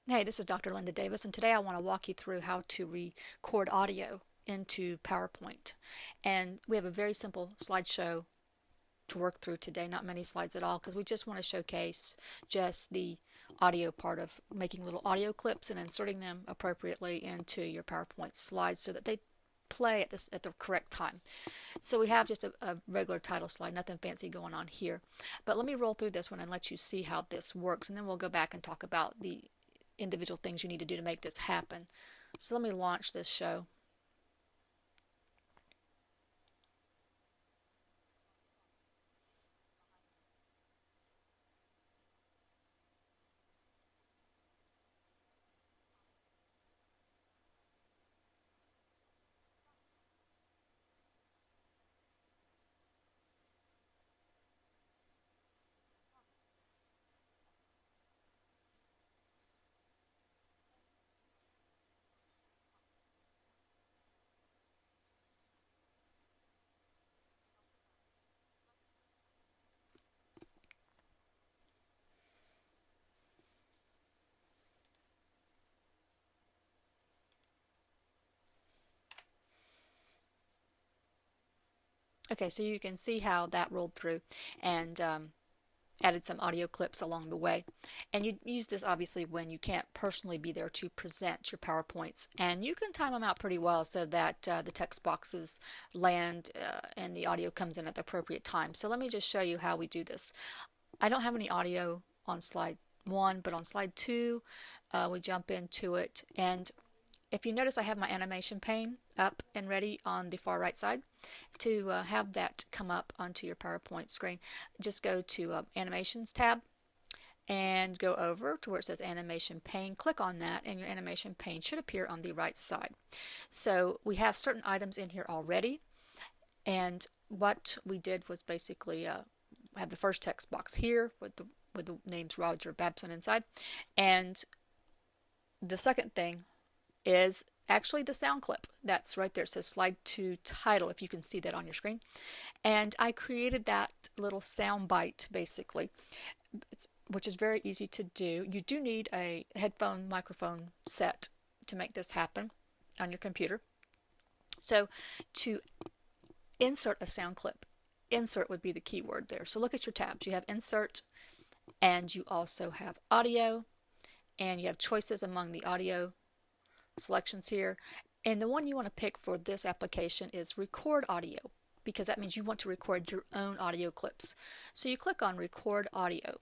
Hey, this is Dr. Linda Davis, and today I want to walk you through how to record audio into PowerPoint. And we have a very simple slideshow to work through today, not many slides at all, because we just want to showcase just the audio part of making little audio clips and inserting them appropriately into your PowerPoint slides so that they play at the correct time. So we have just a regular title slide, nothing fancy going on here. But let me roll through this one and let you see how this works, and then we'll go back and talk about the individual things you need to do to make this happen. So let me launch this show. Okay, so you can see how that rolled through and added some audio clips along the way. And you use this obviously when you can't personally be there to present your PowerPoints. And you can time them out pretty well so that the text boxes land and the audio comes in at the appropriate time. So let me just show you how we do this. I don't have any audio on slide 1, but on slide 2 we jump into it. And if you notice, I have my animation pane up and ready on the far right side. To have that come up onto your PowerPoint screen, just go to Animations tab and go over to where it says Animation Pane. Click on that and your animation pane should appear on the right side. So we have certain items in here already, and what we did was basically have the first text box here with the names Roger Babson inside, and the second thing is actually the sound clip that's right there. It says slide 2 title, if you can see that on your screen. And I created that little sound bite basically, which is very easy to do. You do need a headphone microphone set to make this happen on your computer. So to insert a sound clip, insert would be the key word there. So look at your tabs. You have insert, and you also have audio, and you have choices among the audio selections here. And the one you want to pick for this application is record audio, because that means you want to record your own audio clips. So you click on record audio,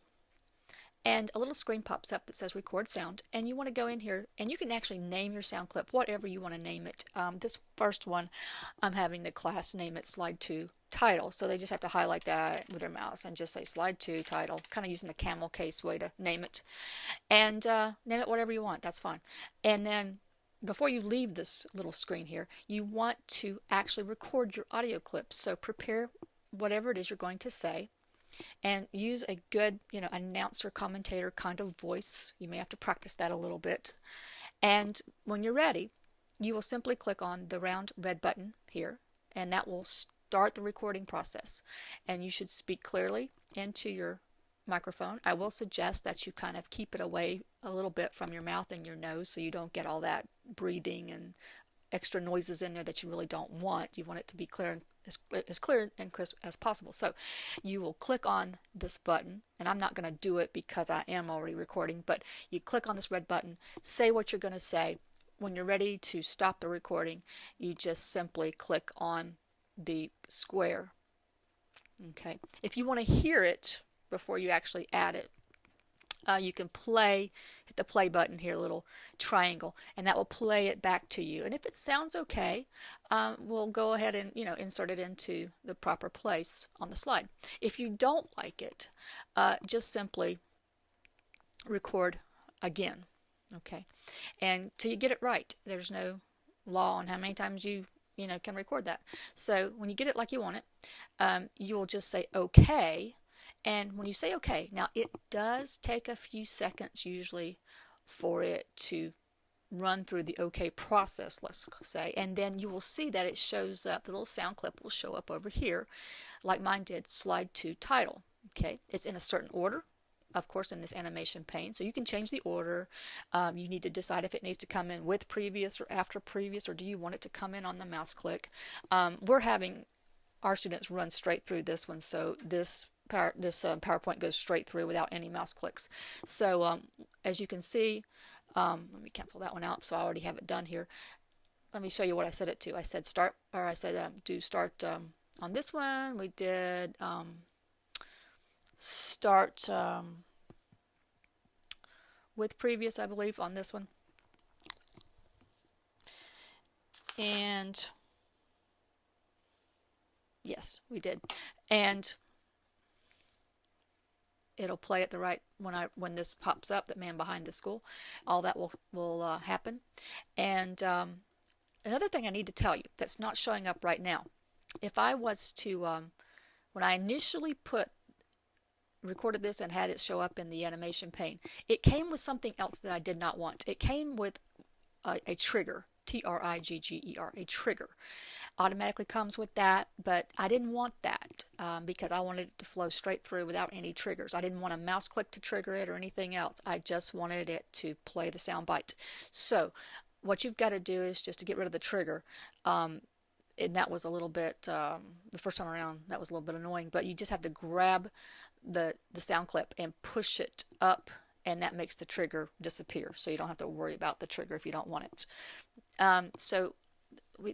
and a little screen pops up that says record sound, and you want to go in here and you can actually name your sound clip whatever you want to name it. This first one, I'm having the class name it slide 2 title, so they just have to highlight that with their mouse and just say slide 2 title, kind of using the camel case way to name it, and name it whatever you want. That's fine. And then before you leave this little screen here, you want to actually record your audio clips. So prepare whatever it is you're going to say and use a good, announcer, commentator kind of voice. You may have to practice that a little bit. And when you're ready, you will simply click on the round red button here, and that will start the recording process. And you should speak clearly into your microphone. I will suggest that you kind of keep it away a little bit from your mouth and your nose so you don't get all that breathing and extra noises in there that you really don't want. You want it to be clear, as clear and crisp as possible. So you will click on this button, and I'm not going to do it because I am already recording, but you click on this red button, say what you're going to say. When you're ready to stop the recording, you just simply click on the square. Okay. If you want to hear it before you actually add it, you can hit the play button here, little triangle, and that will play it back to you. And if it sounds okay, we'll go ahead and insert it into the proper place on the slide. If you don't like it, just simply record again. Okay, and till you get it right. There's no law on how many times you can record that. So when you get it like you want it, you'll just say okay. And when you say okay, now it does take a few seconds usually for it to run through the okay process, let's say, and then you will see that it shows up, the little sound clip will show up over here, like mine did, slide 2 title. Okay, it's in a certain order. of course, in this animation pane. So you can change the order. You need to decide if it needs to come in with previous or after previous, or do you want it to come in on the mouse click. We're having our students run straight through this one, so this PowerPoint goes straight through without any mouse clicks. So as you can see, let me cancel that one out, so I already have it done here. Let me show you what I set it to. I said start, or I said do start on this one. We did start with previous, I believe, on this one. And yes, we did. And it'll play at the right when this pops up, that man behind the school. All that will happen. And another thing I need to tell you that's not showing up right now. If I was to, when I initially recorded this and had it show up in the animation pane, it came with something else that I did not want. It came with a trigger, T-R-I-G-G-E-R, a trigger. Automatically comes with that, but I didn't want that because I wanted it to flow straight through without any triggers. I didn't want a mouse click to trigger it or anything else. I just wanted it to play the sound bite. So what you've got to do is just to get rid of the trigger. And that was a little bit, the first time around, that was a little bit annoying, but you just have to grab the sound clip and push it up, and that makes the trigger disappear. So you don't have to worry about the trigger if you don't want it.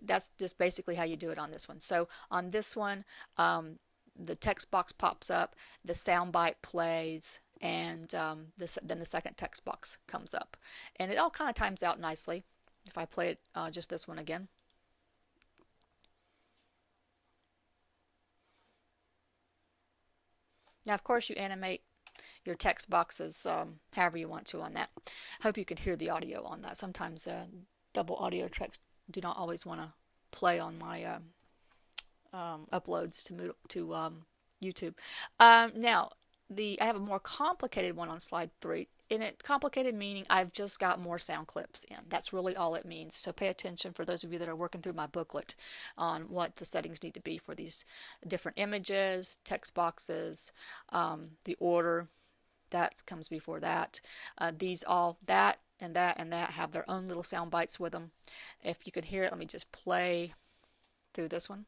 That's just basically how you do it on this one. So on this one, the text box pops up, the sound bite plays, and then the second text box comes up. And it all kind of times out nicely. If I play it, just this one again. Now, of course, you animate your text boxes however you want to on that. Hope you can hear the audio on that. Sometimes double audio tracks do not always want to play on my uploads to YouTube. Now, I have a more complicated one on slide 3. In it, complicated meaning I've just got more sound clips in. That's really all it means. So pay attention, for those of you that are working through my booklet, on what the settings need to be for these different images, text boxes, the order that comes before that. These all, that and that and that, have their own little sound bites with them. If you can hear it, let me just play through this one.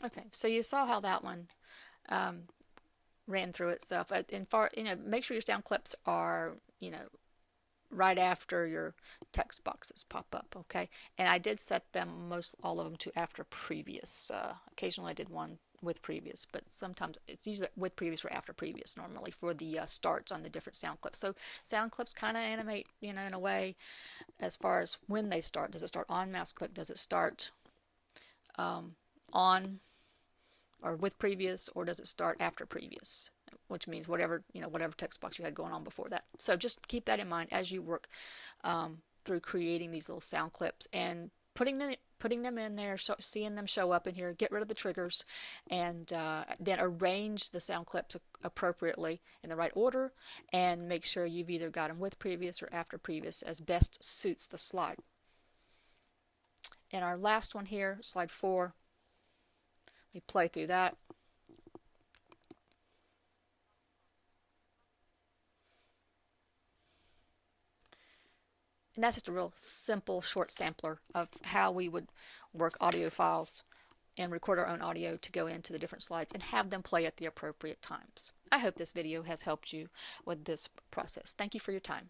Okay, so you saw how that one ran through itself. And make sure your sound clips are, right after your text boxes pop up. Okay, and I did set them all of them to after previous. Occasionally I did one with previous, but sometimes it's usually with previous or after previous normally for the starts on the different sound clips. So sound clips kind of animate, in a way, as far as when they start. Does it start on mouse click? Does it start on or with previous, or does it start after previous? Which means whatever text box you had going on before that. So just keep that in mind as you work through creating these little sound clips and putting them in there, seeing them show up in here. Get rid of the triggers, and then arrange the sound clips appropriately in the right order, and make sure you've either got them with previous or after previous as best suits the slide. And our last one here, slide 4, we play through that. And that's just a real simple, short sampler of how we would work audio files and record our own audio to go into the different slides and have them play at the appropriate times. I hope this video has helped you with this process. Thank you for your time.